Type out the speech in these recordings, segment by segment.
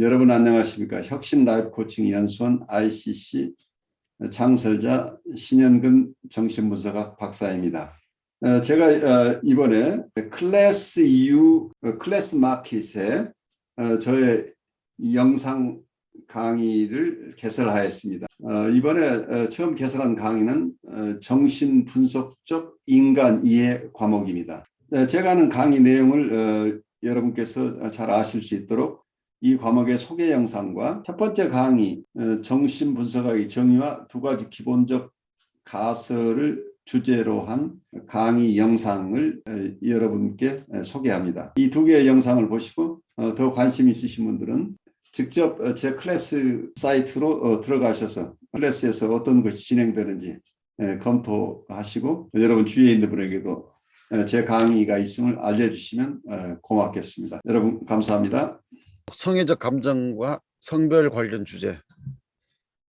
여러분 안녕하십니까? 혁신 라이프 코칭 연수원 ICC 창설자 신현근 정신분석학 박사입니다. 제가 이번에 클래스 EU 클래스 마켓에 저의 영상 강의를 개설하였습니다. 이번에 처음 개설한 강의는 정신분석적 인간 이해 과목입니다. 제가 하는 강의 내용을 여러분께서 잘 아실 수 있도록 이 과목의 소개 영상과 첫 번째 강의 정신분석학의 정의와 두 가지 기본적 가설을 주제로 한 강의 영상을 여러분께 소개합니다. 이 두 개의 영상을 보시고 더 관심 있으신 분들은 직접 제 클래스 사이트로 들어가셔서 클래스에서 어떤 것이 진행되는지 검토하시고 여러분 주위에 있는 분에게도 제 강의가 있음을 알려주시면 고맙겠습니다. 여러분 감사합니다. 성애적 감정과 성별 관련 주제.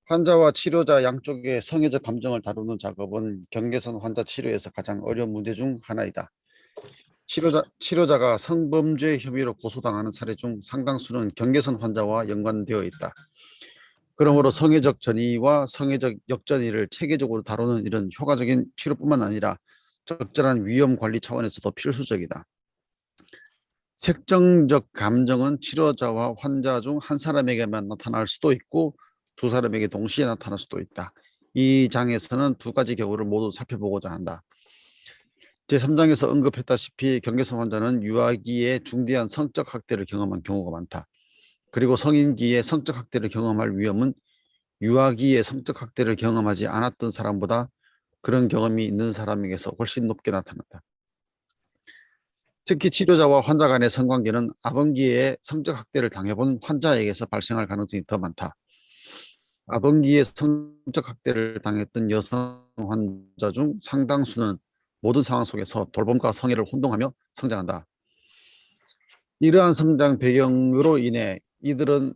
환자와 치료자 양쪽의 성애적 감정을 다루는 작업은 경계선 환자 치료에서 가장 어려운 문제 중 하나이다. 치료자가 성범죄 혐의로 고소당하는 사례 중 상당수는 경계선 환자와 연관되어 있다. 그러므로 성애적 전이와 성애적 역전이를 체계적으로 다루는 일은 효과적인 치료뿐만 아니라 적절한 위험 관리 차원에서도 필수적이다. 색정적 감정은 치료자와 환자 중 한 사람에게만 나타날 수도 있고 두 사람에게 동시에 나타날 수도 있다. 이 장에서는 두 가지 경우를 모두 살펴보고자 한다. 제3장에서 언급했다시피 경계선 환자는 유아기에 중대한 성적 학대를 경험한 경우가 많다. 그리고 성인기에 성적 학대를 경험할 위험은 유아기에 성적 학대를 경험하지 않았던 사람보다 그런 경험이 있는 사람에게서 훨씬 높게 나타난다. 특히 치료자와 환자 간의 성관계는 아동기에 성적 학대를 당해본 환자에게서 발생할 가능성이 더 많다. 아동기에 성적 학대를 당했던 여성 환자 중 상당수는 모든 상황 속에서 돌봄과 성애를 혼동하며 성장한다. 이러한 성장 배경으로 인해 이들은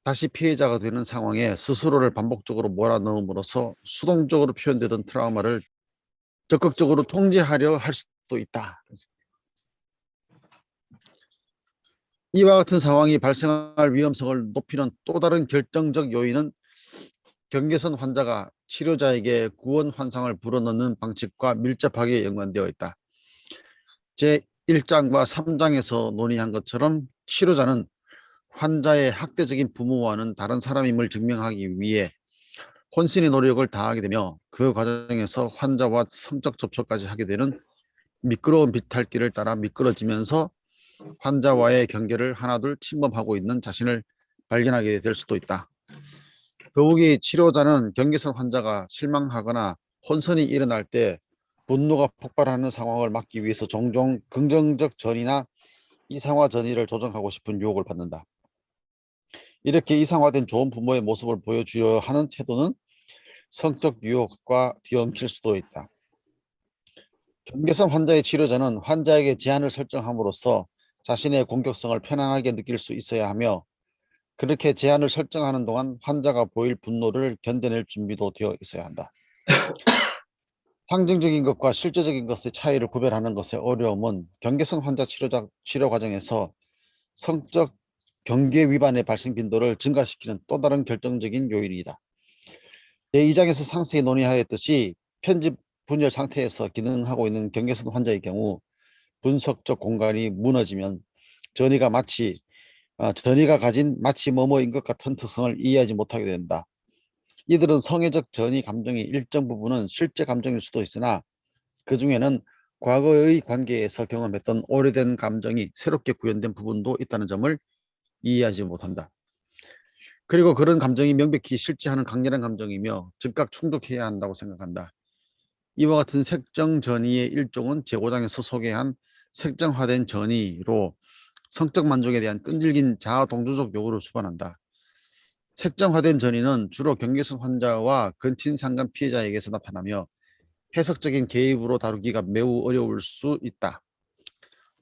다시 피해자가 되는 상황에 스스로를 반복적으로 몰아넣음으로써 수동적으로 표현되던 트라우마를 적극적으로 통제하려 할 수도 있다. 이와 같은 상황이 발생할 위험성을 높이는 또 다른 결정적 요인은 경계선 환자가 치료자에게 구원 환상을 불어넣는 방식과 밀접하게 연관되어 있다. 제1장과 3장에서 논의한 것처럼 치료자는 환자의 학대적인 부모와는 다른 사람임을 증명하기 위해 혼신의 노력을 다하게 되며 그 과정에서 환자와 성적 접촉까지 하게 되는 미끄러운 비탈길을 따라 미끄러지면서 환자와의 경계를 하나둘 침범하고 있는 자신을 발견하게 될 수도 있다. 더욱이 치료자는 경계선 환자가 실망하거나 혼선이 일어날 때 분노가 폭발하는 상황을 막기 위해서 종종 긍정적 전이나 이상화 전이를 조정하고 싶은 유혹을 받는다. 이렇게 이상화된 좋은 부모의 모습을 보여주려 하는 태도는 성적 유혹과 뒤엉킬 수도 있다. 경계선 환자의 치료자는 환자에게 제한을 설정함으로써 자신의 공격성을 편안하게 느낄 수 있어야 하며 그렇게 제한을 설정하는 동안 환자가 보일 분노를 견뎌낼 준비도 되어 있어야 한다. 상징적인 것과 실제적인 것의 차이를 구별하는 것의 어려움은 경계선 환자 치료 과정에서 성적 경계 위반의 발생 빈도를 증가시키는 또 다른 결정적인 요인이다. 제2장에서 상세히 논의하였듯이 편집 분열 상태에서 기능하고 있는 경계선 환자의 경우 분석적 공간이 무너지면 전이가 가진 마치 뭐뭐인 것 같은 특성을 이해하지 못하게 된다. 이들은 성애적 전이 감정의 일정 부분은 실제 감정일 수도 있으나 그 중에는 과거의 관계에서 경험했던 오래된 감정이 새롭게 구현된 부분도 있다는 점을 이해하지 못한다. 그리고 그런 감정이 명백히 실제하는 강렬한 감정이며 즉각 충족해야 한다고 생각한다. 이와 같은 색정 전이의 일종은 제5장에서 소개한 색정화된 전이로 성적 만족에 대한 끈질긴 자아 동조적 요구를 수반한다. 색정화된 전이는 주로 경계선 환자와 근친 상간 피해자에게서 나타나며 해석적인 개입으로 다루기가 매우 어려울 수 있다.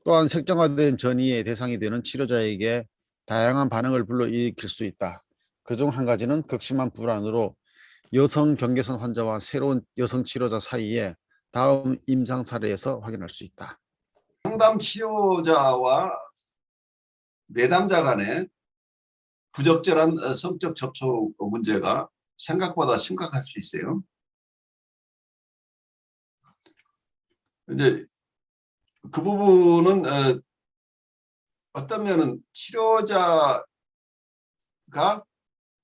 또한 색정화된 전이의 대상이 되는 치료자에게 다양한 반응을 불러일으킬 수 있다. 그중 한 가지는 극심한 불안으로 여성 경계선 환자와 새로운 여성 치료자 사이에 다음 임상 사례에서 확인할 수 있다. 상담 치료자와 내담자 간의 부적절한 성적 접촉 문제가 생각보다 심각할 수 있어요. 이제 그 부분은 어떤 면은 치료자가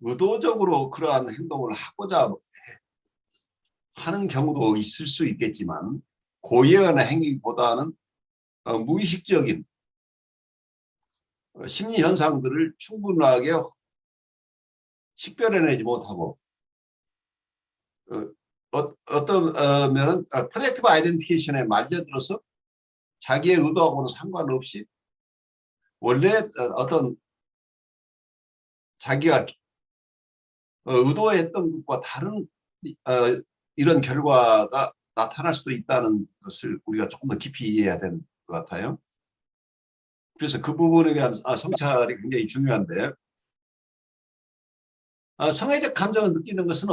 의도적으로 그러한 행동을 하고자 하는 경우도 있을 수 있겠지만 고의의 행위보다는 무의식적인 심리 현상들을 충분하게 식별해내지 못하고 어떤 면은 프로젝티브 아이덴티케이션에 말려들어서 자기의 의도하고는 상관없이 원래 어떤 자기가 의도했던 것과 다른 이런 결과가 나타날 수도 있다는 것을 우리가 조금 더 깊이 이해해야 되는 것 같아요. 그래서 그 부분에 대한 성찰이 굉장히 중요한데 성애적 감정을 느끼는 것은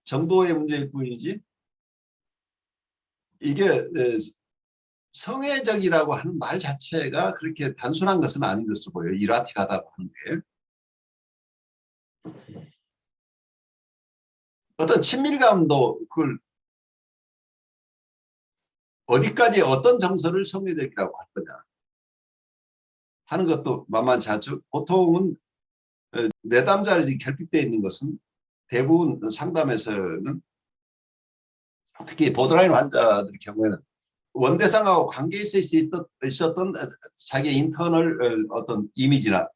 정도의 문제일 뿐이지 이게 성애적이라고 하는 말 자체가 그렇게 단순한 것은 아닌 것으로 보여요. 이라틱하다고 하는 게. 어떤 친밀감도 그걸 어디까지 어떤 정서를 성애적이라고 할 거냐 하는 것도 만만치 않죠. 보통은 내담자들이 결핍되어 있는 것은 대부분 상담에서는 특히 보드라인 환자들 경우에는 원대상하고 관계에 있었던 자기의 인터널 어떤 이미지나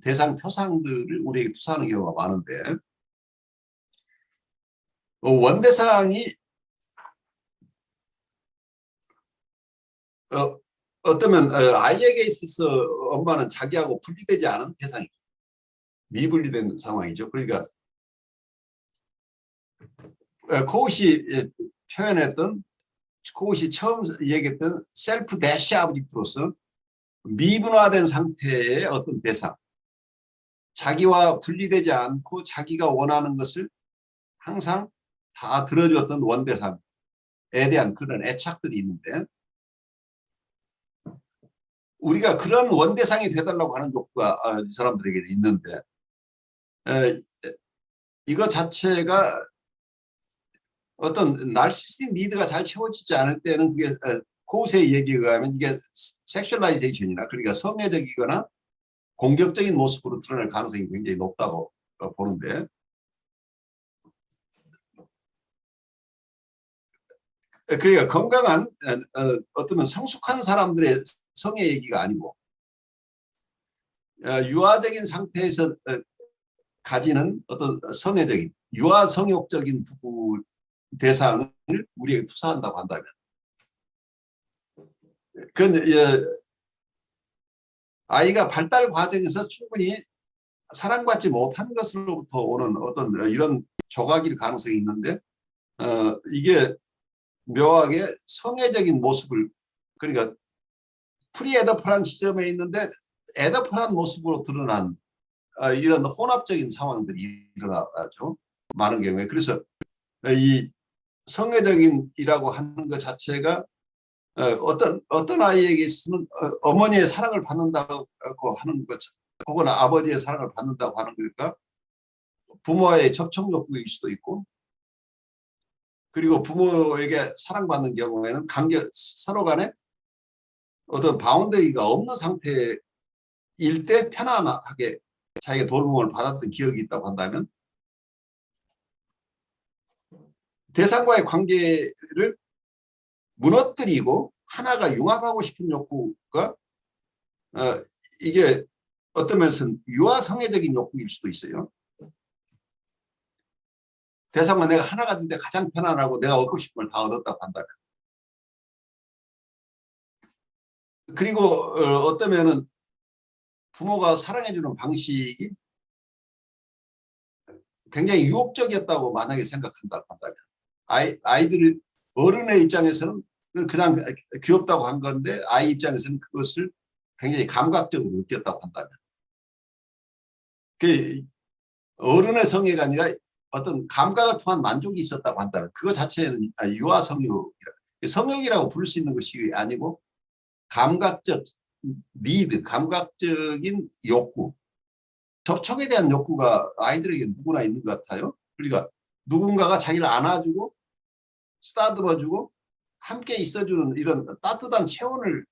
대상 표상들을 우리에게 투사하는 경우가 많은데 원대상이 어쩌면 아이에게 있어서 엄마는 자기하고 분리되지 않은 대상이죠. 미분리된 상황이죠. 그러니까 코웃이 표현했던 코웃이 처음 얘기했던 셀프 대시 아브젝트로서 미분화된 상태의 어떤 대상, 자기와 분리되지 않고 자기가 원하는 것을 항상 다 들어줬던 원대상에 대한 그런 애착들이 있는데 우리가 그런 원대상이 되달라고 하는 욕구가 이 사람들에게 있는데 이거 자체가 어떤 나르시스틱 니드가 잘 채워지지 않을 때는 그게 코우세의 얘기에 의하면 이게 섹슈얼라이제이션이나 그러니까 성애적이거나 공격적인 모습으로 드러날 가능성이 굉장히 높다고 보는데 그러니까 건강한 어쩌면 성숙한 사람들의 성애 얘기가 아니고 유아적인 상태에서 가지는 어떤 성애적인 유아 성욕적인 부분 대상을 우리에게 투사한다고 한다면 그건 아이가 발달 과정에서 충분히 사랑받지 못한 것으로부터 오는 어떤 이런 조각일 가능성이 있는데 이게 묘하게 성애적인 모습을 그러니까 프리에더프란 시점에 있는데 에더프란 모습으로 드러난 이런 혼합적인 상황들이 일어나죠. 많은 경우에. 그래서 이 성애적인이라고 하는 것 자체가 어떤 아이에게 있으면 어머니의 사랑을 받는다고 하는 것 혹은 아버지의 사랑을 받는다고 하는 거니까 부모와의 접촉 욕구일 수도 있고 그리고 부모에게 사랑받는 경우에는 관계 서로 간에 어떤 바운더리가 없는 상태일 때 편안하게 자기가 돌봄을 받았던 기억이 있다고 한다면 대상과의 관계를 무너뜨리고 하나가 융합하고 싶은 욕구가 이게 어떤 면에서는 유아성애적인 욕구일 수도 있어요. 대상과 내가 하나가 된 데 가장 편안하고 내가 얻고 싶은 걸 다 얻었다고 한다면 그리고 어떠면은 부모가 사랑해주는 방식이 굉장히 유혹적이었다고 만약에 생각한다고 한다면 아이들이 어른의 입장에서는 그냥 귀엽다고 한 건데 아이 입장에서는 그것을 굉장히 감각적으로 느꼈다고 한다면 그 어른의 성애가 아니라 어떤 감각을 통한 만족이 있었다고 한다면 그거 자체는 유아 성욕 성욕이라고 부를 수 있는 것이 아니고 감각적 니드 감각적인 욕구 접촉에 대한 욕구가 아이들에게 누구나 있는 것 같아요. 그러니까 누군가가 자기를 안아주고 쓰다듬어주고 함께 있어주는 이런 따뜻한 체온을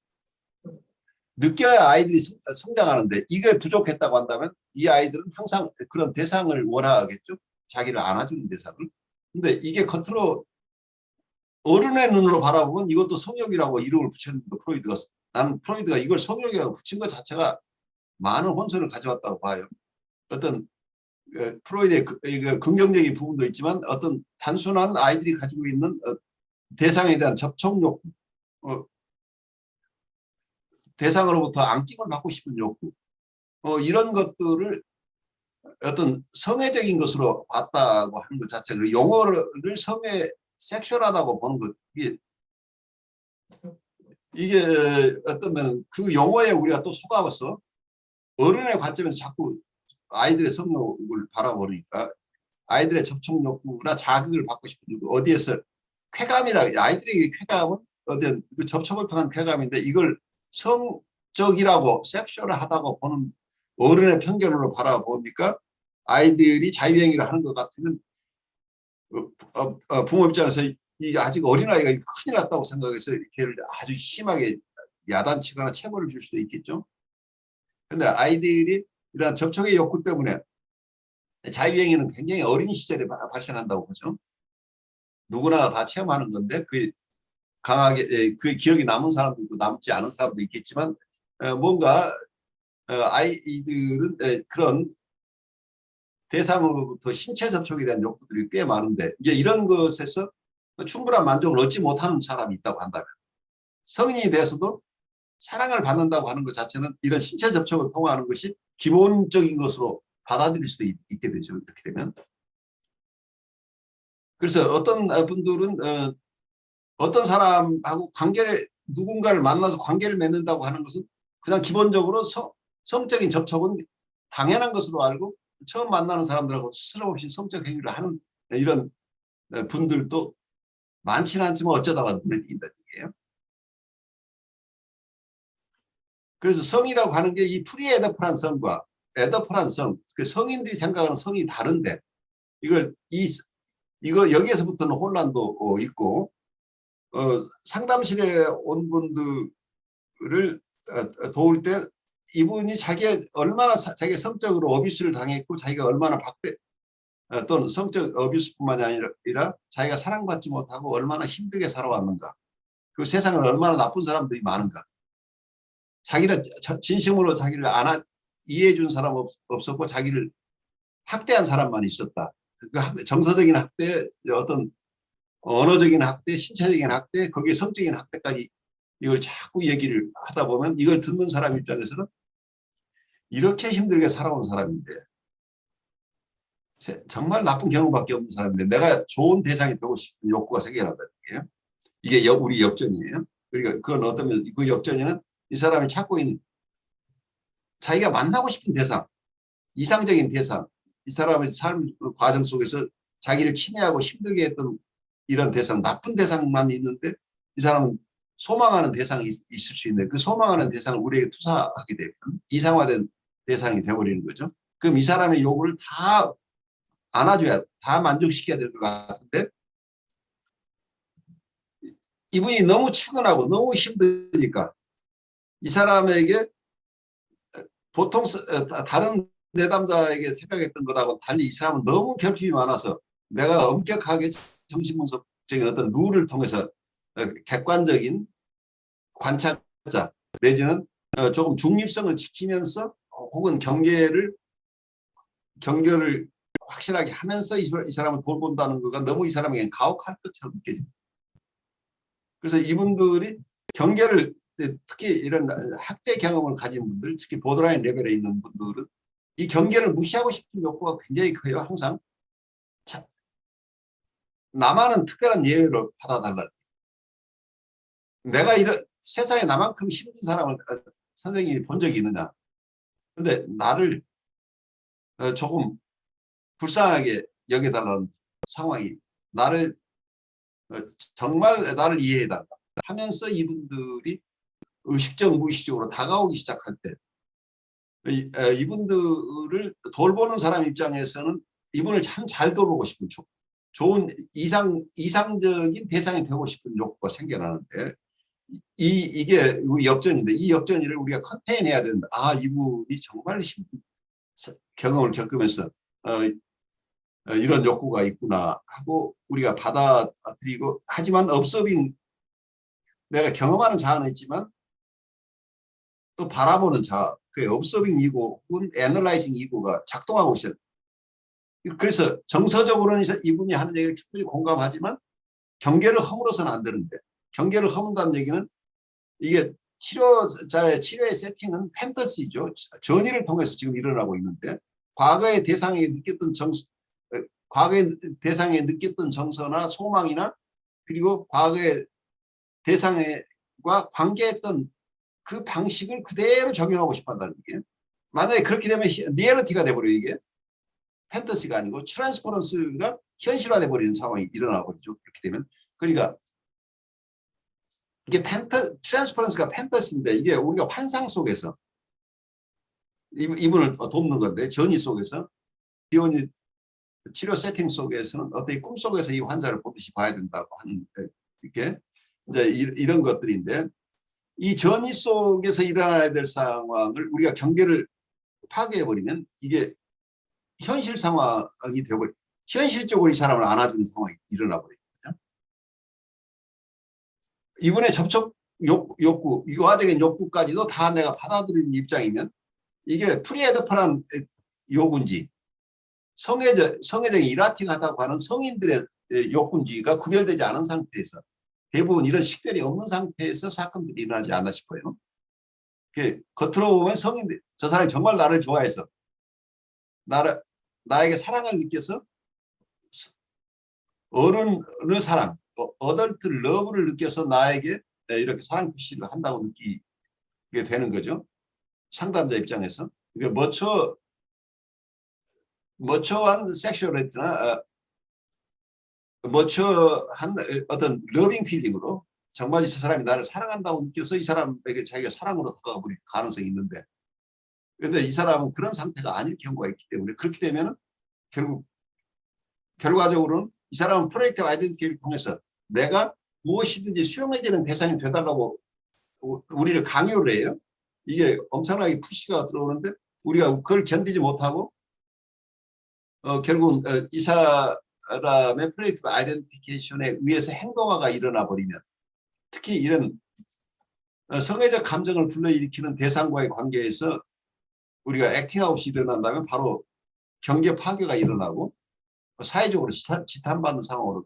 느껴야 아이들이 성장하는데 이게 부족했다고 한다면 이 아이들은 항상 그런 대상을 원하겠죠. 자기를 안아주는 대상을. 근데 이게 겉으로 어른의 눈으로 바라보면 이것도 성욕이라고 이름을 붙였는데 나는 프로이드가 이걸 성욕이라고 붙인 것 자체가 많은 혼선을 가져왔다고 봐요. 어떤 프로이드의 긍정적인 부분도 있지만 어떤 단순한 아이들이 가지고 있는 대상에 대한 접촉 욕구, 대상으로부터 안김을 받고 싶은 욕구, 이런 것들을 어떤 성애적인 것으로 봤다고 하는 것 자체가 그 용어를 성애 섹슈얼하다고 보는 것, 이게 어쩌면 그 용어에 우리가 또 속아서 어른의 관점에서 자꾸 아이들의 성욕을 바라보니까 아이들의 접촉 욕구나 자극을 받고 싶은 욕구, 어디에서 쾌감이라, 아이들에게 쾌감은 어떤 그 접촉을 통한 쾌감인데 이걸 성적이라고 섹슈얼하다고 보는 어른의 편견으로 바라보니까 아이들이 자유행위를 하는 것 같으면 부모 입장에서 이 아직 어린아이가 큰일 났다고 생각해서 이렇게 아주 심하게 야단치거나 체벌을 줄 수도 있겠죠. 그런데 아이들이 이런 접촉의 욕구 때문에 자유행위는 굉장히 어린 시절에 발생한다고 보죠. 누구나 다 체험하는 건데 그 강하게 그 기억이 남은 사람도 있고 남지 않은 사람도 있겠지만 뭔가 아이들은 그런 대상으로부터 신체 접촉에 대한 욕구들이 꽤 많은데 이제 이런 것에서 충분한 만족을 얻지 못하는 사람이 있다고 한다면 성인이 돼서도 사랑을 받는다고 하는 것 자체는 이런 신체 접촉을 통하는 것이 기본적인 것으로 받아들일 수도 있게 되죠. 이렇게 되면. 그래서 어떤 분들은 어떤 사람하고 누군가를 만나서 관계를 맺는다고 하는 것은 그냥 기본적으로 성적인 접촉은 당연한 것으로 알고 처음 만나는 사람들하고 스스럼 없이 성적 행위를 하는 이런 분들도 많지는 않지만 어쩌다가 눈에 띈다는 얘기예요. 그래서 성이라고 하는 게 이 프리에더풀한 성과 에더풀한 성, 그 성인들이 생각하는 성이 다른데 이거 여기에서부터는 혼란도 있고 상담실에 온 분들을 도울 때 이분이 얼마나 자기가 성적으로 어뷰스를 당했고 자기가 얼마나 또는 성적 어뷰스뿐만이 아니라 자기가 사랑받지 못하고 얼마나 힘들게 살아왔는가, 그 세상에 얼마나 나쁜 사람들이 많은가, 자기를 진심으로 자기를 이해해 준 사람 없었고 자기를 학대한 사람만 있었다. 그 정서적인 학대, 어떤 언어적인 학대, 신체적인 학대, 거기에 성적인 학대까지 이걸 자꾸 얘기를 하다 보면 이걸 듣는 사람 입장에서는 이렇게 힘들게 살아온 사람인데 정말 나쁜 경우밖에 없는 사람인데 내가 좋은 대상이 되고 싶은 욕구가 생겨난다는 거예요. 이게 우리 역전이에요. 그러니까 그건 어떠면 그 역전에는 이 사람이 찾고 있는 자기가 만나고 싶은 대상, 이상적인 대상, 이 사람의 삶 과정 속에서 자기를 침해하고 힘들게 했던 이런 대상, 나쁜 대상만 있는데 이 사람은 소망하는 대상이 있을 수 있는데 그 소망하는 대상을 우리에게 투사하게 되면 이상화된 대상이 되어버리는 거죠. 그럼 이 사람의 요구를 다 안아줘야, 다 만족시켜야 될 것 같은데 이분이 너무 측은하고 너무 힘드니까 이 사람에게 보통 다른 내담자에게 생각했던 것하고 달리 이 사람은 너무 결핍이 많아서 내가 엄격하게 정신분석적인 어떤 룰을 통해서 객관적인 관찰자 내지는 조금 중립성을 지키면서 혹은 경계를 확실하게 하면서 이 사람을 돌본다는 거가 너무 이 사람에게는 가혹할 것처럼 느껴집니다. 그래서 이분들이 경계를, 특히 이런 학대 경험을 가진 분들, 특히 보드라인 레벨에 있는 분들은 이 경계를 무시하고 싶은 욕구가 굉장히 커요. 항상 나만은 특별한 예외로 받아달라. 내가 세상에 나만큼 힘든 사람을 선생님이 본 적이 있느냐. 근데 나를 조금 불쌍하게 여겨달라는 상황이, 정말 나를 이해해달라 하면서 이분들이 의식적 무의식적으로 다가오기 시작할 때 이분들을 돌보는 사람 입장에서는 이분을 참 잘 돌보고 싶은 좋은 이상적인 대상이 되고 싶은 욕구가 생겨나는데 이게 역전인데 이 역전이를 우리가 컨테인해야 된다. 아, 이분이 정말 힘든 경험을 겪으면서 이런 욕구가 있구나 하고 우리가 받아들이고 하지만 observing 내가 경험하는 자아는 있지만 또 바라보는 자아 그 observing 이고 혹은 analyzing 이고가 작동하고 있어요. 그래서 정서적으로는 이분이 하는 얘기를 충분히 공감하지만 경계를 허물어서는 안 되는데 경계를 허문다는 얘기는 이게 치료자의 치료의 세팅은 판타지죠. 전의를 통해서 지금 일어나고 있는데 과거의 대상에 느꼈던 정서나 소망이나 그리고 과거의 대상과 관계했던 그 방식을 그대로 적용하고 싶어 한다는 얘기예요. 만약에 그렇게 되면 리얼리티가 돼버려요. 이게 판타지가 아니고 트랜스퍼런스가 현실화돼 버리는 상황이 일어나 버리죠. 그렇게 되면 그러니까 이게 트랜스퍼런스가 판타지인데 이게 우리가 환상 속에서 이분을 돕는 건데 전이 속에서 기원이 치료 세팅 속에서는 어떻게 꿈 속에서 이 환자를 보듯이 봐야 된다고 하는데 이렇게 이제 이런 것들인데 이 전이 속에서 일어나야 될 상황을 우리가 경계를 파괴해 버리면 이게 현실 상황이 되어버려 현실적으로 이 사람을 안아주는 상황이 일어나 버리거든요. 이번에 접촉 욕구, 이 과정의 욕구까지도 다 내가 받아들이는 입장이면 이게 프리에더판한 요구인지 성애적인 이라틱하다고 하는 성인들의 욕구인지가 구별되지 않은 상태에서 대부분 이런 식별이 없는 상태에서 사건들이 일어나지 않나 싶어요. 겉으로 보면 성인들, 저 사람이 정말 나를 좋아해서 나에게 사랑을 느껴서 어른의 사랑, 어덜트 러브를 느껴서 나에게 이렇게 사랑 표시를 한다고 느끼게 되는 거죠. 상담자 입장에서. 이게 머처한 섹슈얼리티나 머처한 어떤 러빙 필링으로 정말 이 사람이 나를 사랑한다고 느껴서 이 사람에게 자기가 사랑으로 다가가 버릴 가능성이 있는데 그런데 이 사람은 그런 상태가 아닐 경우가 있기 때문에 그렇게 되면 결과적으로는 이 사람은 프로젝티브 아이덴티티를 통해서 내가 무엇이든지 수용해지는 대상이 되달라고 우리를 강요를 해요. 이게 엄청나게 푸시가 들어오는데 우리가 그걸 견디지 못하고 결국은 이 사람의 프로젝티브 아이덴티피케이션에 의해서 행동화가 일어나 버리면 특히 이런 성애적 감정을 불러일으키는 대상과의 관계에서 우리가 액팅아웃이 일어난다면 바로 경계 파괴가 일어나고 사회적으로 지탄받는 상황으로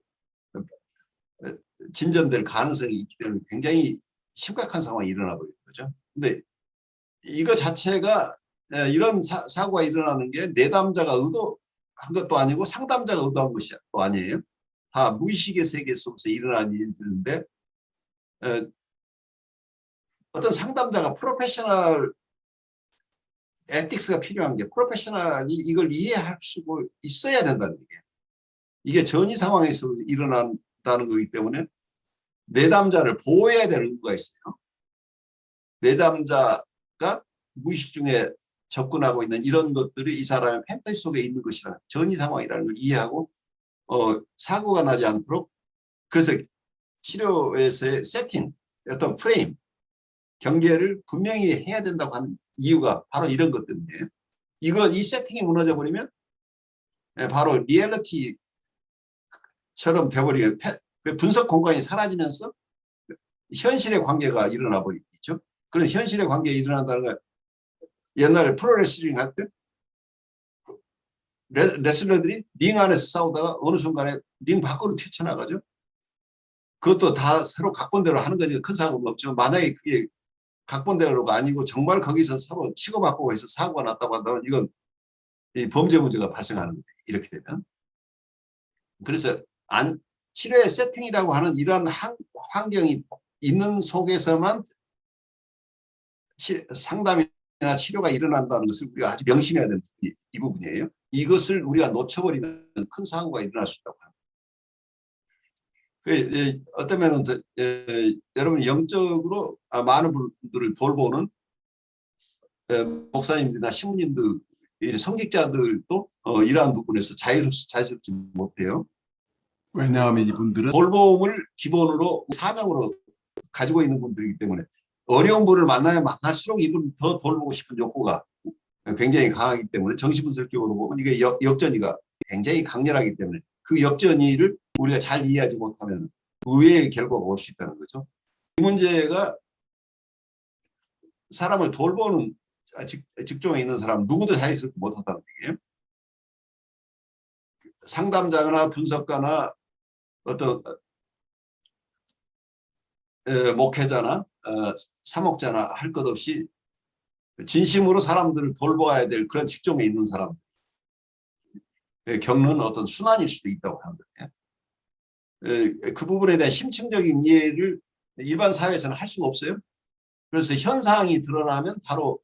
진전될 가능성이 있기 때문에 굉장히 심각한 상황이 일어나 버리는 거죠. 근데 이거 자체가 이런 사고가 일어나는 게 내담자가 의도한 것도 아니고 상담자가 의도한 것이 또 아니에요. 다 무의식의 세계 속에서 일어나는 일들인데 어떤 상담자가 프로페셔널 에틱스가 필요한 게 프로페셔널이 이걸 이해할 수 있어야 된다는 얘기예요. 이게 전이 상황에서 일어난다는 거기 때문에 내담자를 보호해야 될 의무가 있어요. 내담자가 무의식 중에 접근하고 있는 이런 것들이 이 사람의 판타지 속에 있는 것이라는 전이 상황이라는 걸 이해하고 사고가 나지 않도록 그래서 치료에서의 세팅, 어떤 프레임, 경계를 분명히 해야 된다고 하는 이유가 바로 이런 것 때문이에요. 이 세팅이 무너져 버리면 바로 리얼리티처럼 돼버리게 분석 공간이 사라지면서 현실의 관계가 일어나 버리겠죠. 그래서 현실의 관계가 일어난다는 걸 옛날에 프로레슬링 할 때 레슬러들이 링 안에서 싸우다가 어느 순간에 링 밖으로 튀쳐나가죠. 그것도 다 서로 각본대로 하는 거지 큰 사고는 없지만 만약에 그게 각본대로가 아니고 정말 거기서 서로 치고받고 해서 사고가 났다고 한다면 이건 이 범죄 문제가 발생하는 거예요. 이렇게 되면. 그래서 치료의 세팅이라고 하는 이러한 환경이 있는 속에서만 상담이나 치료가 일어난다는 것을 우리가 아주 명심해야 되는 이 부분이에요. 이것을 우리가 놓쳐버리면 큰 사고가 일어날 수 있다고 합니다. 어떤 면은 여러분 영적으로 많은 분들을 돌보는 목사님들이나 신부님들, 성직자들도 이러한 부분에서 자유롭지 못해요. 왜냐하면 이분들은 돌봄을 기본으로 사명으로 가지고 있는 분들이기 때문에 어려운 분을 만나야 만날수록 이분 더 돌보고 싶은 욕구가 굉장히 강하기 때문에 정신분석적으로 보면 이게 역전이가 굉장히 강렬하기 때문에 그 역전이를 우리가 잘 이해하지 못하면 의외의 결과가 올 수 있다는 거죠. 이 문제가 사람을 돌보는 직종에 있는 사람 누구도 자유스럽게 못하다는 얘기예요. 상담자나 분석가나 어떤 목회자나 사목자나 할 것 없이 진심으로 사람들을 돌봐야 될 그런 직종에 있는 사람 겪는 어떤 순환일 수도 있다고 하는 거예요. 그 부분에 대한 심층적인 이해를 일반 사회에서는 할 수가 없어요. 그래서 현상이 드러나면 바로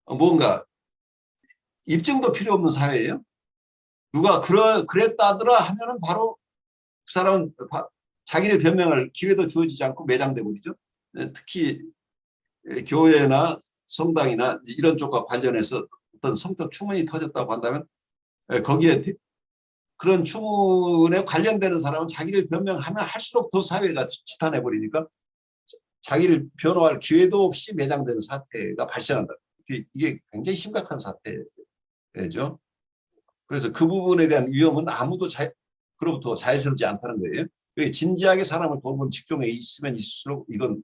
뭔가 입증도 필요 없는 사회예요. 누가 그랬다더라 하면은 바로 그 사람은 자기를 변명할 기회도 주어지지 않고 매장돼 버리죠. 특히 교회나 성당이나 이런 쪽과 관련해서 어떤 성적 추문이 터졌다고 한다면 거기에 그런 추문에 관련되는 사람은 자기를 변명하면 할수록 더 사회가 지탄해 버리니까 자기를 변호할 기회도 없이 매장되는 사태가 발생한다. 이게 굉장히 심각한 사태죠. 그래서 그 부분에 대한 위험은 아무도 그로부터 자유스럽지 않다는 거예요. 진지하게 사람을 돕는 직종에 있으면 있을수록 이건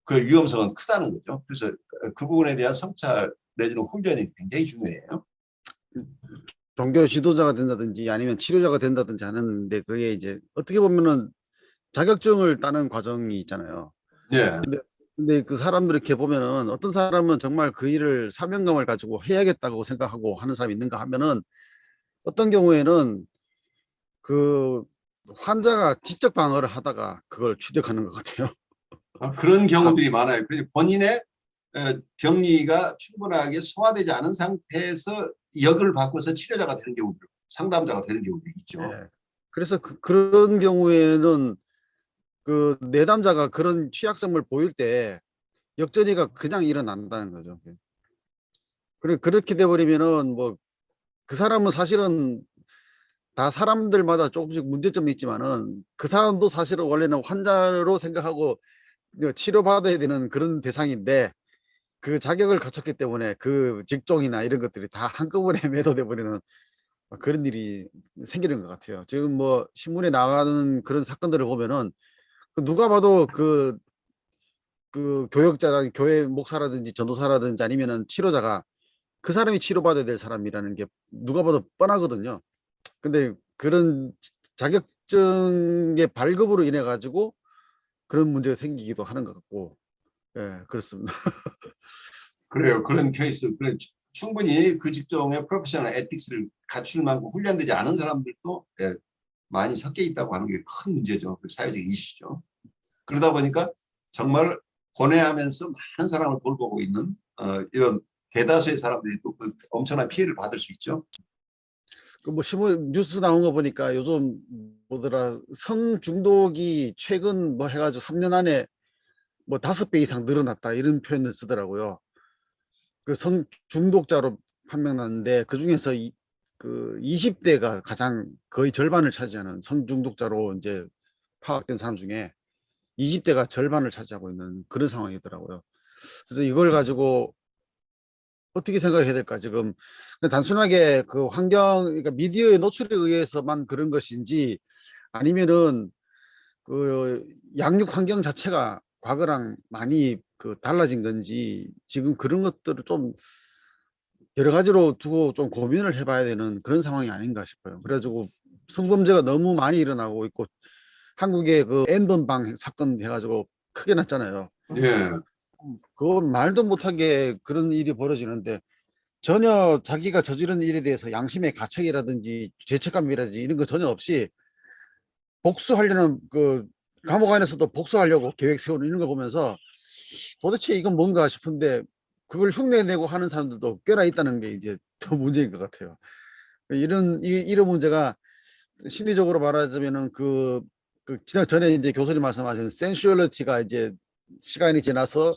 그 위험성은 크다는 거죠. 그래서 그 부분에 대한 성찰 내지는 훈련이 굉장히 중요해요. 종교 지도자가 된다든지 아니면 치료자가 된다든지 하는데 그게 이제 어떻게 보면은 자격증을 따는 과정이 있잖아요. 예. 근데 그 사람들 이렇게 보면은 어떤 사람은 정말 그 일을 사명감을 가지고 해야겠다고 생각하고 하는 사람이 있는가 하면은 어떤 경우에는 그 환자가 지적 방어를 하다가 그걸 취득하는 것 같아요. 그런 경우들이 많아요. 그래서 본인의 병리가 충분하게 소화되지 않은 상태에서 역을 바꿔서 치료자가 되는 경우들, 상담자가 되는 경우도 있죠. 네. 그래서 그런 경우에는 그 내담자가 그런 취약점을 보일 때 역전이가 그냥 일어난다는 거죠. 그렇게 돼버리면은 뭐 그 사람은 사실은 다 사람들마다 조금씩 문제점이 있지만은 그 사람도 사실은 원래는 환자로 생각하고 치료받아야 되는 그런 대상인데 그 자격을 갖췄기 때문에 그 직종이나 이런 것들이 다 한꺼번에 매도돼 버리는 그런 일이 생기는 것 같아요. 지금 뭐 신문에 나가는 그런 사건들을 보면은 누가 봐도 그 교역자라 교회 목사라든지 전도사라든지 아니면은 치료자가 그 사람이 치료받아야 될 사람이라는 게 누가 봐도 뻔하거든요. 근데 그런 자격증의 발급으로 인해 가지고 그런 문제가 생기기도 하는 것 같고, 예, 그렇습니다. 그래요. 그런 케이스, 충분히 그 직종의 프로페셔널 에틱스를 갖출 만큼 훈련되지 않은 사람들도 많이 섞여 있다고 하는 게 큰 문제죠. 사회적 이슈죠. 그러다 보니까 정말 고뇌하면서 많은 사람을 돌보고 있는 이런 대다수의 사람들이 또 그 엄청난 피해를 받을 수 있죠. 뭐 신문 뉴스 나온 거 보니까 요즘 뭐더라 성중독이 최근 뭐 해가지고 3년 안에 뭐 5배 이상 늘어났다 이런 표현을 쓰더라고요. 그 성중독자로 판명났는데 그 중에서 그 20대가 가장 거의 절반을 차지하는 성중독자로 이제 파악된 사람 중에 20대가 절반을 차지하고 있는 그런 상황이더라고요. 그래서 이걸 가지고 어떻게 생각해야 될까 지금 단순하게 그 환경 그러니까 미디어의 노출에 의해서만 그런 것인지 아니면은 그 양육 환경 자체가 과거랑 많이 그 달라진 건지 지금 그런 것들을 좀 여러 가지로 두고 좀 고민을 해봐야 되는 그런 상황이 아닌가 싶어요. 그래가지고 성범죄가 너무 많이 일어나고 있고 한국의 그 N번방 사건 해가지고 크게 났잖아요. 예. 그건 말도 못하게 그런 일이 벌어지는데 전혀 자기가 저지른 일에 대해서 양심의 가책이라든지 죄책감이라든지 이런 거 전혀 없이 복수하려는 그 감옥 안에서도 복수하려고 계획 세우는 이런 거 보면서 도대체 이건 뭔가 싶은데 그걸 흉내내고 하는 사람들도 꽤나 있다는 게 이제 더 문제인 것 같아요. 이런 문제가 심리적으로 말하자면은 지난 전에 이제 교수님 말씀하신 센슈얼리티가 이제 시간이 지나서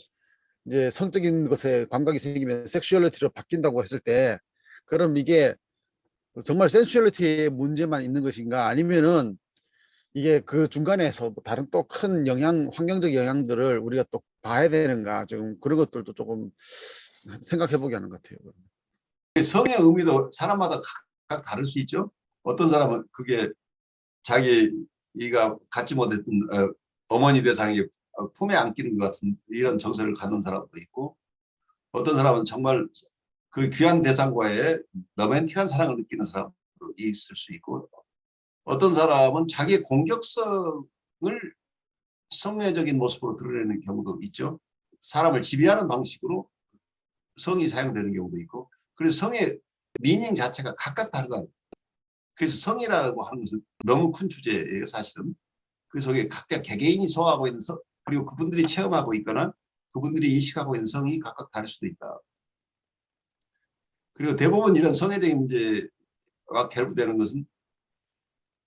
이제 성적인 것에 감각이 생기면 섹슈얼리티로 바뀐다고 했을 때, 그럼 이게 정말 센슈얼리티의 문제만 있는 것인가, 아니면은 이게 그 중간에서 뭐 다른 또 큰 영향, 환경적 영향들을 우리가 또 봐야 되는가, 지금 그런 것들도 조금 생각해 보게 하는 것 같아요. 성의 의미도 사람마다 각각 다를 수 있죠. 어떤 사람은 그게 자기가 갖지 못했던 어머니 대상에 품에 안기는 것 같은 이런 정서를 갖는 사람도 있고, 어떤 사람은 정말 그 귀한 대상과의 로맨틱한 사랑을 느끼는 사람도 있을 수 있고, 어떤 사람은 자기의 공격성을 성애적인 모습으로 드러내는 경우도 있죠. 사람을 지배하는 방식으로 성이 사용되는 경우도 있고, 그래서 성의 미닝 자체가 각각 다르다. 그래서 성이라고 하는 것은 너무 큰 주제예요, 사실은. 그 속에 각각 개개인이 소화하고 있는 성, 그리고 그분들이 체험하고 있거나 그분들이 인식하고 있는 성이 각각 다를 수도 있다. 그리고 대부분 이런 성애적인 문제와 결부되는 것은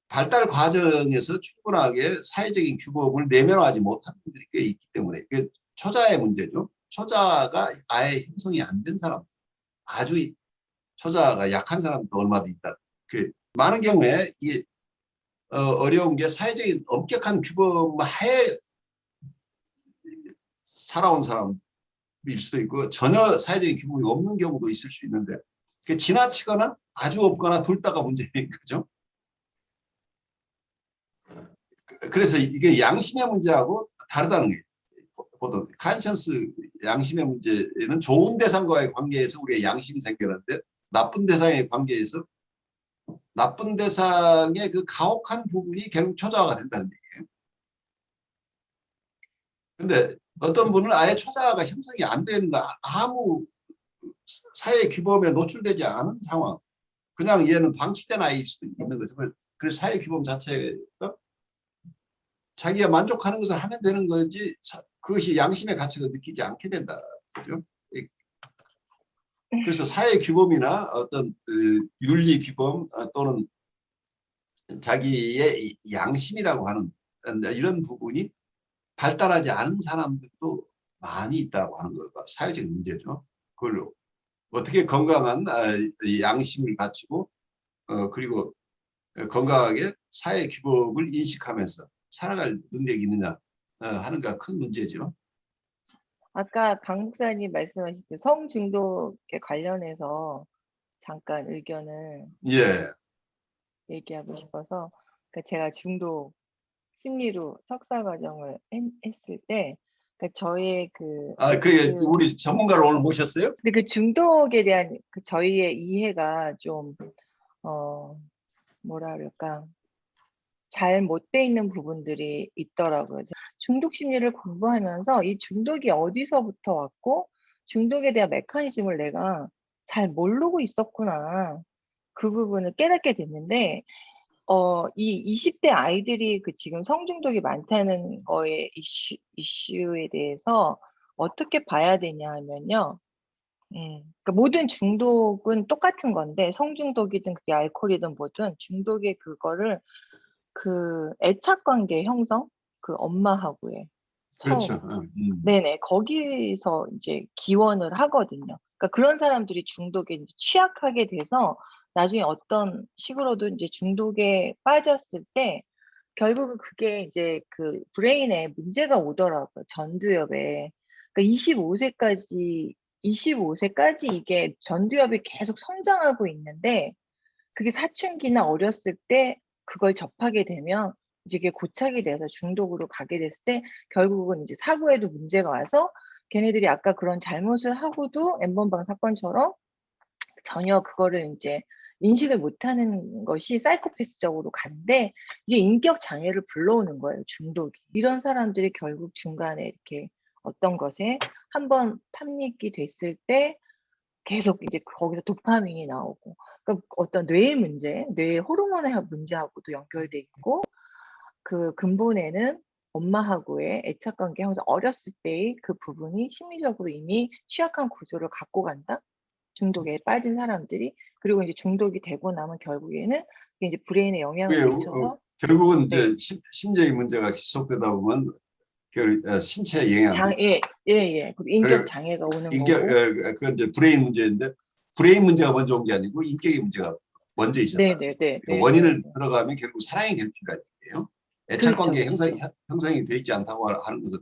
발달 과정에서 충분하게 사회적인 규범을 내면화하지 못한 분들이 꽤 있기 때문에, 이게 초자의 문제죠. 초자가 아예 형성이 안 된 사람, 아주 초자가 약한 사람도 얼마도 있다. 그 많은 경우에 이게 어려운 게 사회적인 엄격한 규범 하에 살아온 사람일 수도 있고, 전혀 사회적인 규범이 없는 경우도 있을 수 있는데, 그게 지나치거나 아주 없거나 둘 다가 문제인 거죠. 그래서 이게 양심의 문제하고 다르다는 거예요. 보통 컨션스, 양심의 문제는 좋은 대상과의 관계에서 우리의 양심이 생겨나는데, 나쁜 대상의 관계에서 나쁜 대상의 그 가혹한 부분이 결국 초자화가 된다는 얘기예요. 근데 어떤 분은 아예 초자화가 형성이 안 되는 거, 아무 사회 규범에 노출되지 않은 상황, 그냥 얘는 방치된 아이일 수도 있는 거죠. 그래서 사회 규범 자체가 자기가 만족하는 것을 하면 되는 거지, 그것이 양심의 가치를 느끼지 않게 된다. 그죠? 그래서 사회 규범이나 어떤 윤리 규범 또는 자기의 양심이라고 하는 이런 부분이 발달하지 않은 사람들도 많이 있다고 하는 거가 사회적인 문제죠. 그걸 어떻게 건강한 양심을 갖추고 그리고 건강하게 사회 규범을 인식하면서 살아갈 능력이 있느냐 하는가 큰 문제죠. 아까 강 목사님 말씀하신 그 성중독에 관련해서 잠깐 의견을 예. 얘기하고 싶어서, 그러니까 제가 중독 심리로 석사 과정을 했을 때, 그러니까 저의 그게 우리 전문가를 오늘 모셨어요? 근데 그 중독에 대한 그 저희의 이해가 좀 뭐라 그럴까, 잘 못 돼 있는 부분들이 있더라고요. 중독 심리를 공부하면서 이 중독이 어디서부터 왔고 중독에 대한 메커니즘을 내가 잘 모르고 있었구나. 그 부분을 깨닫게 됐는데, 이 20대 아이들이 그 지금 성중독이 많다는 거에 이슈에 대해서 어떻게 봐야 되냐 하면요. 그러니까 모든 중독은 똑같은 건데, 성중독이든 그게 알코올이든 뭐든 중독의 그거를 그 애착 관계 형성, 그 엄마하고의 그렇죠. 처음, 네네, 거기서 이제 기원을 하거든요. 그러니까 그런 사람들이 중독에 이제 취약하게 돼서 나중에 어떤 식으로도 이제 중독에 빠졌을 때 결국은 그게 이제 그 브레인에 문제가 오더라고요. 전두엽에. 그러니까 25세까지 이게 전두엽이 계속 성장하고 있는데, 그게 사춘기나 어렸을 때 그걸 접하게 되면 이제 이게 고착이 돼서 중독으로 가게 됐을 때 결국은 이제 사고에도 문제가 와서 걔네들이 아까 그런 잘못을 하고도 엠번방 사건처럼 전혀 그거를 인제 인식을 못하는 것이 사이코패스적으로 간데, 이게 인격 장애를 불러오는 거예요, 중독이. 이런 사람들이 결국 중간에 이렇게 어떤 것에 한번 탐닉이 됐을 때 계속 이제 거기서 도파민이 나오고, 그러니까 어떤 뇌의 문제, 뇌의 호르몬의 문제하고도 연결돼 있고, 그 근본에는 엄마하고의 애착 관계, 항상 어렸을 때의 그 부분이 심리적으로 이미 취약한 구조를 갖고 간다? 중독에 빠진 사람들이. 그리고 이제 중독이 되고 나면 결국에는 이게 이제 브레인에 영향을 그게 미쳐서 결국은 네. 이제 심적인 문제가 지속되다 보면 신체에 영향. 예. 그리고 인격 장애가 오는 인격, 거고. 그 이제 브레인 문제인데 브레인 문제가 먼저 온 게 아니고 인격의 문제가 먼저 있었다. 네네네. 원인을 들어가면 결국 사랑의 결핍이라는 얘기예요. 애착관계 그렇죠. 형성이 되어 있지 않다고 하는 것은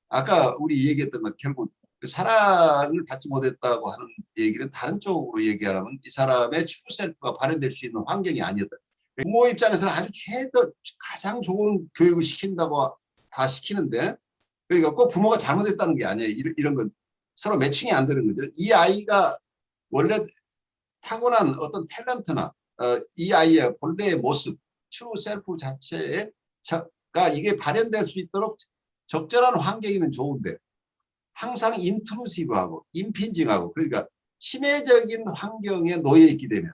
아까 우리 얘기했던 것 결국 그 사랑을 받지 못했다고 하는 얘기는 다른 쪽으로 얘기하면 이 사람의 트루 셀프가 발현될 수 있는 환경이 아니었다. 부모 입장에서는 아주 가장 좋은 교육을 시킨다고 다 시키는데 그러니까 꼭 부모가 잘못했다는 게 아니에요. 이런 건 서로 매칭이 안 되는 거죠. 이 아이가 원래 타고난 어떤 탤런트나 이 아이의 본래의 모습, 트루 셀프 자체가 이게 발현될 수 있도록 적절한 환경이면 좋은데 항상 인트루시브하고 임핀징하고 그러니까 심해적인 환경에 놓여 있게 되면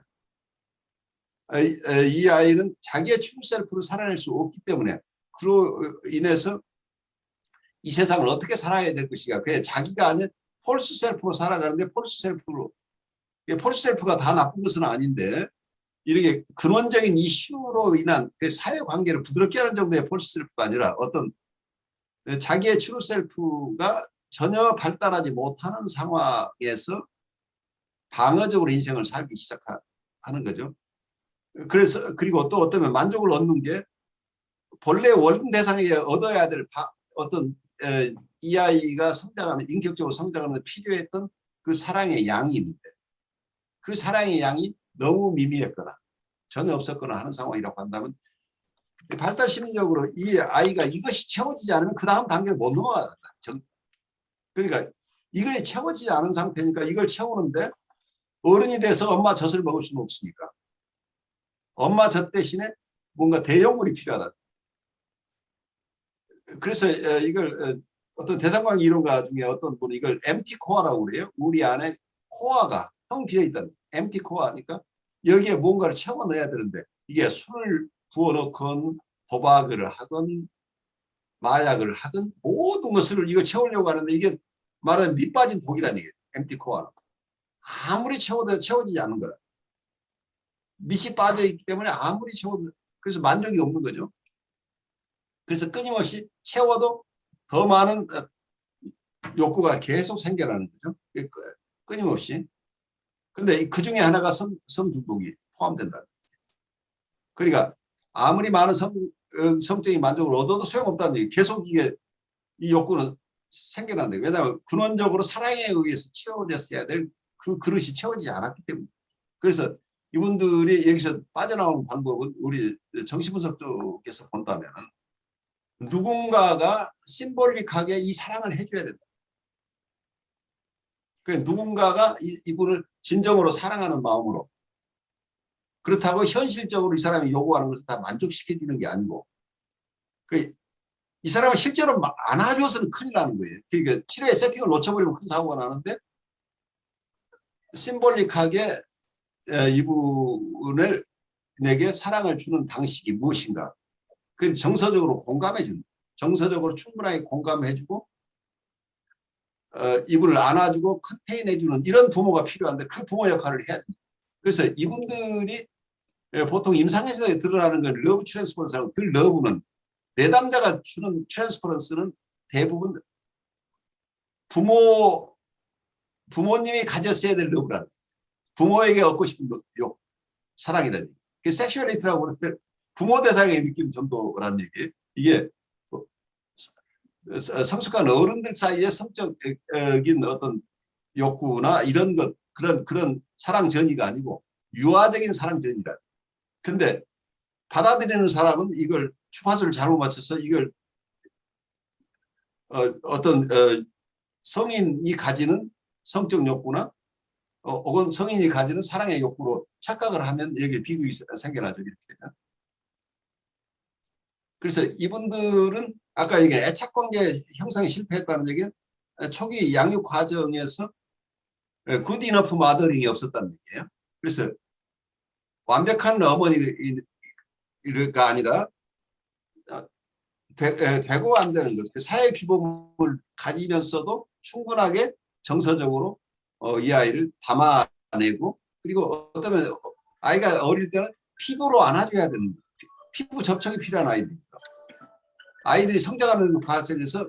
이 아이는 자기의 트루 셀프를 살아낼 수 없기 때문에 그로 인해서 이 세상을 어떻게 살아야 될 것인가. 그게 자기가 아닌 폴스 셀프로 살아가는데 폴스 셀프가 다 나쁜 것은 아닌데 이렇게 근원적인 이슈로 인한 그 사회관계를 부드럽게 하는 정도의 폴스 셀프가 아니라 어떤 자기의 트루 셀프가 전혀 발달하지 못하는 상황에서 방어적으로 인생을 살기 시작하는 거죠. 그래서 그리고 또 어쩌면 만족을 얻는 게 본래 원인 대상에 얻어야 될 어떤 이 아이가 성장하면 인격적으로 성장하면 필요했던 그 사랑의 양이 있는데 그 사랑의 양이 너무 미미했거나 전혀 없었거나 하는 상황이라고 한다면 발달 심리적으로 이 아이가 이것이 채워지지 않으면 그 다음 단계를 못 넘어간다. 그러니까 이거에 채워지지 않은 상태니까 이걸 채우는데 어른이 돼서 엄마 젖을 먹을 수는 없으니까 엄마 젖 대신에 뭔가 대용물이 필요하다. 그래서 이걸 어떤 대상관계 이론가 중에 어떤 분이 이걸 엠티 코어라고 그래요. 우리 안에 코어가 텅 비어 있다는 엠티 코어니까 여기에 뭔가를 채워 넣어야 되는데 이게 술을 부어 넣건 도박을 하건 마약을 하든 모든 것을 이걸 채우려고 하는데 이게 말하면 밑 빠진 독이라는 얘기예요. 엠티 코어는 아무리 채워도 채워지지 않는 거라. 밑이 빠져 있기 때문에 아무리 채워도 그래서 만족이 없는 거죠. 그래서 끊임없이 채워도 더 많은 욕구가 계속 생겨나는 거죠. 끊임없이. 근데 그 중에 하나가 성중독이 포함된다. 그러니까 아무리 많은 성적인 만족을 얻어도 소용없다는 얘기. 계속 이 욕구는 생겨난다. 왜냐하면 근원적으로 사랑에 의해서 채워졌어야 될 그 그릇이 채워지지 않았기 때문에. 그래서 이분들이 여기서 빠져나오는 방법은 우리 정신분석 쪽에서 본다면 누군가가 심볼릭하게 이 사랑을 해줘야 된다. 그러니까 누군가가 이분을 진정으로 사랑하는 마음으로 그렇다고 현실적으로 이 사람이 요구하는 것을 다 만족시켜주는 게 아니고 이 사람을 실제로 안아줘서는 큰일 나는 거예요. 그러니까 치료의 세팅을 놓쳐버리면 큰 사고가 나는데 심볼릭하게 이분을 내게 사랑을 주는 방식이 무엇인가. 그 정서적으로 공감해주는 정서적으로 충분하게 공감해주고 이분을 안아주고 컨테인해주는 이런 부모가 필요한데 그 부모 역할을 해야 됩니다. 그래서 이분들이 보통 임상에서 드러나는 건 러브 트랜스퍼런스라고 그 러브는 내담자가 주는 트랜스퍼런스는 대부분 부모님이 가졌어야 될 러브라는 거예요. 부모에게 얻고 싶은 사랑이라는 얘기예요. 그 섹슈얼리티라고 그러는데 부모 대상의 느끼는 정도라는 얘기예요. 이게 성숙한 어른들 사이의 성적인 어떤 욕구나 이런 것 그런 사랑 전이가 아니고 유아적인 사랑 전이라. 근데 받아들이는 사람은 이걸 주파수를 잘못 맞춰서 이걸 어떤 성인이 가지는 성적 욕구나 혹은 성인이 가지는 사랑의 욕구로 착각을 하면 여기에 비극이 생겨나죠. 이렇게 되면. 그래서 이분들은 아까 이게 애착관계 형성이 실패했다는 얘기는 초기 양육 과정에서 굿 이너프 마더링이 없었다는 얘기예요. 그래서 완벽한 어머니가 아니라 되고 안 되는 것. 사회 규범을 가지면서도 충분하게 정서적으로 이 아이를 담아내고 그리고 어쩌면 아이가 어릴 때는 피부로 안아줘야 되는 거예요. 피부 접촉이 필요한 아이들이니까. 아이들이 성장하는 과정에서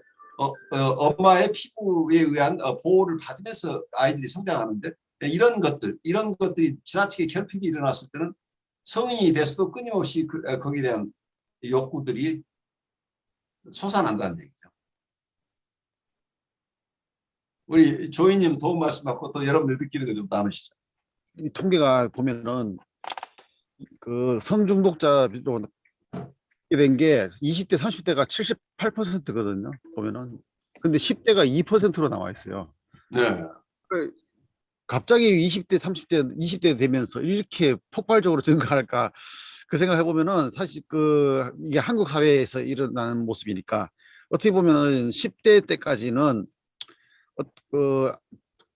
엄마의 피부에 의한 보호를 받으면서 아이들이 성장하는데 이런 것들이 지나치게 결핍이 일어났을 때는 성인이 돼서도 끊임없이 거기에 대한 욕구들이 솟아난다는 얘기죠. 우리 조이님 도움 말씀 받고 또 여러분들 느끼는 거 좀 나누시죠. 이 통계가 보면은 그 성중독자 비율로 된 게 20대, 30대가 78%거든요. 보면은. 근데 10대가 2%로 나와 있어요. 네. 갑자기 20대, 30대, 20대 되면서 이렇게 폭발적으로 증가할까 그 생각해 보면은 사실 이게 한국 사회에서 일어나는 모습이니까 어떻게 보면은 10대 때까지는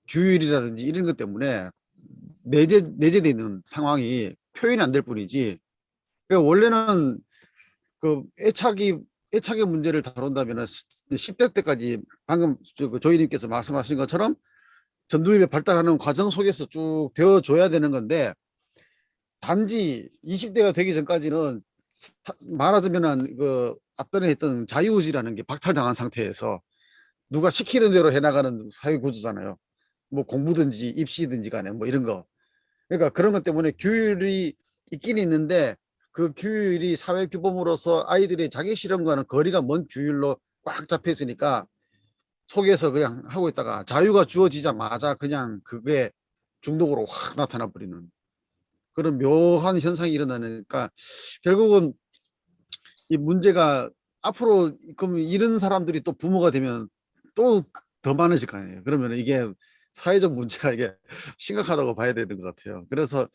규율이라든지 이런 것 때문에 내재되어 있는 상황이 표현이 안 될 뿐이지. 그러니까 원래는 애착의 문제를 다룬다면은 10대 때까지 방금 조이님께서 말씀하신 것처럼 전두엽이 발달하는 과정 속에서 쭉 되어줘야 되는 건데 단지 20대가 되기 전까지는 말하자면 앞전에 했던 자유의지라는 게 박탈당한 상태에서 누가 시키는 대로 해나가는 사회 구조잖아요. 뭐 공부든지 입시든지 간에 뭐 이런 거. 그러니까 그런 것 때문에 규율이 있긴 있는데 그 규율이 사회 규범으로서 아이들의 자기 실현과는 거리가 먼 규율로 꽉 잡혀 있으니까 속에서 그냥 하고 있다가 자유가 주어지자마자 그냥 그게 중독으로 확 나타나 버리는 그런 묘한 현상이 일어나니까 결국은 이 문제가 앞으로 그럼 이런 사람들이 또 부모가 되면 또 더 많아질 거 아니에요. 그러면 이게 사회적 문제가 이게 심각하다고 봐야 되는 것 같아요. 그래서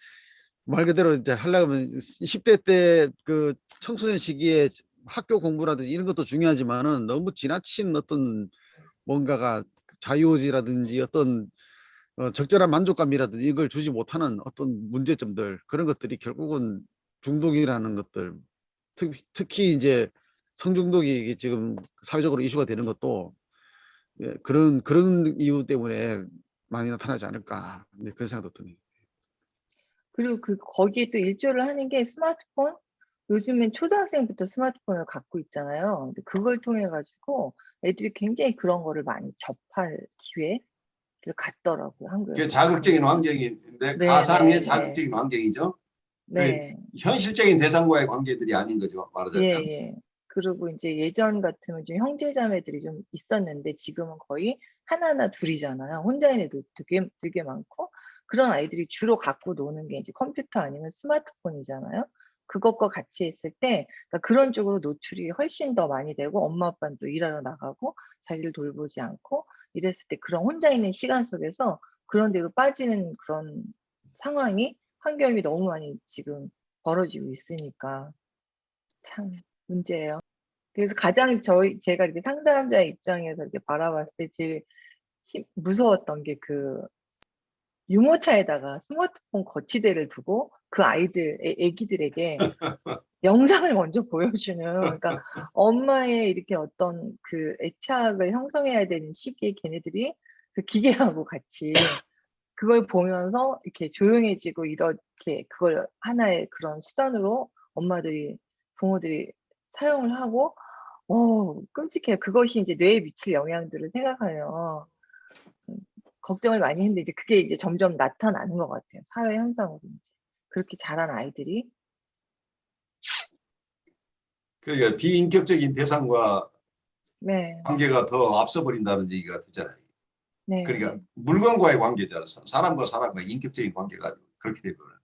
말 그대로 이제 하려면 10대 때 그 청소년 시기에 학교 공부라든지 이런 것도 중요하지만은 너무 지나친 어떤 뭔가가 자유의지라든지 어떤 적절한 만족감이라든지 이걸 주지 못하는 어떤 문제점들 그런 것들이 결국은 중독이라는 것들 특히 이제 성중독이 지금 사회적으로 이슈가 되는 것도 그런 이유 때문에 많이 나타나지 않을까 그런 생각도 드네요. 그리고 거기에 또 일조를 하는 게 스마트폰. 요즘엔 초등학생부터 스마트폰을 갖고 있잖아요. 근데 그걸 통해 가지고 애들이 굉장히 그런 거를 많이 접할 기회를 갖더라고요, 그게 한국에서. 자극적인 환경인데 가상의 자극적인 환경이죠. 네. 현실적인 대상과의 관계들이 아닌 거죠, 말하자면. 예. 그리고 인제 예전 같으면 좀 형제 자매들이 좀 있었는데 지금은 거의 하나나 둘이잖아요. 혼자 있는 애도 되게 많고 그런 아이들이 주로 갖고 노는 게 이제 컴퓨터 아니면 스마트폰이잖아요. 그것과 같이 했을 때 그러니까 그런 쪽으로 노출이 훨씬 더 많이 되고 엄마 아빠는 또 일하러 나가고 자기를 돌보지 않고 이랬을 때 그런 혼자 있는 시간 속에서 그런 데로 빠지는 그런 상황이 환경이 너무 많이 지금 벌어지고 있으니까 참 문제예요. 그래서 가장 제가 이렇게 상담자의 입장에서 이렇게 바라봤을 때 제일 무서웠던 게 유모차에다가 스마트폰 거치대를 두고 그 애기들에게 영상을 먼저 보여주는 그러니까 엄마의 이렇게 어떤 애착을 형성해야 되는 시기에 걔네들이 그 기계하고 같이 그걸 보면서 이렇게 조용해지고 이렇게 그걸 하나의 그런 수단으로 부모들이 사용을 하고 끔찍해요. 그것이 이제 뇌에 미칠 영향들을 생각하면 걱정을 많이 했는데 이제 그게 이제 점점 나타나는 것 같아요. 사회 현상으로 이제. 그렇게 자란 아이들이. 그러니까 비인격적인 대상과 네. 관계가 더 앞서 버린다는 얘기가 되잖아요. 네. 그러니까 물건과의 관계잖아요. 사람과 사람과 인격적인 관계가 그렇게 되거든요.